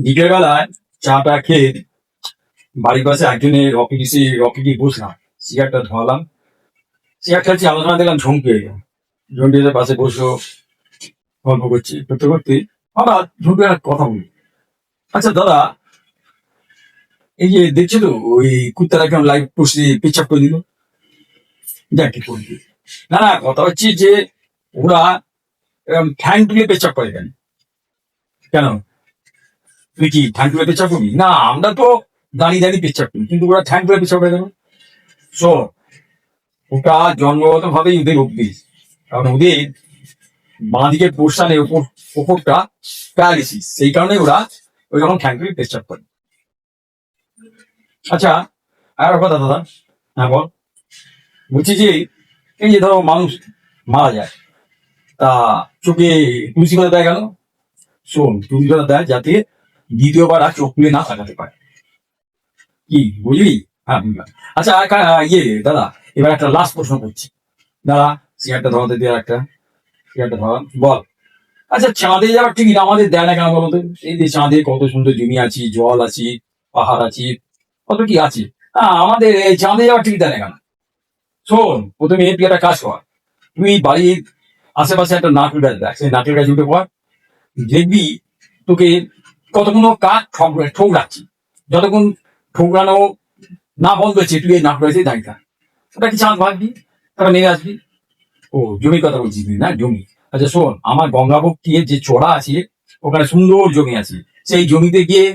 বিকেল বেলায় চাটা খেয়ে বাড়ির পাশে একজনের রকি বসলাম, সিগারটা ধরালাম, সিগার খাচ্ছি, আলোচনা দিলাম, ঝুঁকে ঝুঁকিতে পাশে বসে গল্প করতে করতে হঠাৎ ঝুঁকে একটা কথা বলি, আচ্ছা দাদা, এই যে দেখছো তো ওই কুত্তারা কেমন লাইভ পোস্টে পেচাপ করে দিল, যা কি করবি? না না, কথা হচ্ছে যে ওরা ঠ্যাং তুলে পেচাপ করে কেন? কেন তুই কি ঠ্যাং তুলে পেচাপ করবি? না, আমরা তো দাঁড়িয়ে দাঁড়িয়ে পেচাপ করি, কিন্তু ওরা ঠ্যাং তুলে পেচাপ করে কেন? শো, ওটা জন্মগত ভাবেই ওদের অভ্যেস, কারণ ওদের বাঁ দিকের পোর্শনের ওপরটা প্যারালিসিস, সেই কারণে ওরা ওই রকম ঠ্যাং তুলে পেচাপ করে। আচ্ছা, আর কথা দাদা, হ্যাঁ বল। বলছি যে এই যে ধরো মানুষ মারা যায়, তা চোখে তুলসী পাতা দেয় কেন? শোন, তুলসী পাতা দেয় যাতে দ্বিতীয়বার আর চোখ খুলে না তাকাতে পারে। কি বুঝলি? হ্যাঁ বুঝলাম। আচ্ছা ইয়ে দাদা, এবার একটা লাস্ট প্রশ্ন করছি দাদা, সিগারটা ধরাতে দিয়ে একটা সিগারটা ধরা, বল। আচ্ছা, চাঁদে যাওয়ার টিকিট আমাদের দেয় না কেন বলতো? এই যে চাঁদে কত সুন্দর জমি আছে, জল আছে, পাহাড় আছে, কত কি আছে, আমাদের এই চাঁদে যাওয়ার টিকিট দেয় না কেন? শোন, প্রথমে তুই একটা কাজ কর, তুই বাড়ির আশেপাশে একটা নারকেল গাছ দেখ, সেই নারকেল গাছ উঠে পর, দেখবি তোকে কতগুলো কাক ঠোকরাচ্ছি, যতক্ষণ ঠোকরানো না বন্ধ হচ্ছে তুই এই নারকেল গাছে দাঁড়িয়ে থাক। ওটা কি চাঁদ ভাববি, তারপর নেমে আসবি। ও, জমির কথা বলছিস তুই না? জমি, আচ্ছা শোন, আমার গঙ্গাবক্ষীর যে চড়া আছে, ওখানে সুন্দর জমি আছে, সেই জমিতে গিয়ে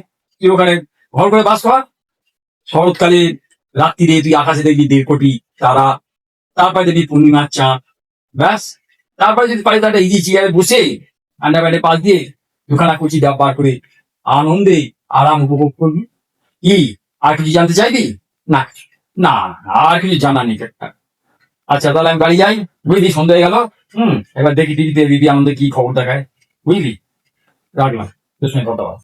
তুই ওখানে ঘর করে বাস কর। শরৎকালে রাত্রিরে তুই আকাশে দেখবি 1.5 কোটি তারা, তারপরে দেখবি পূর্ণিমার চাঁদ, ব্যাস। তারপরে যদি পারি তাহলে ইজি চেয়ারে বসে আন্ডারপ্যান্টে পাশ দিয়ে দুখানা কচি ডাব বার করে আনন্দে আরাম উপভোগ করবি। কি আর কিছু জানতে চাইবি? না, না, আর কিছু জানা নেই একটা। আচ্ছা তাহলে আমি বাড়ি যাই, বুঝলি, সন্ধ্যা হয়ে গেল। এবার দেখি টিভিতে বিবি আনন্দে কি খবর দেখায়, বুঝলি। রাখলাম, তোর সঙ্গে কথা বল।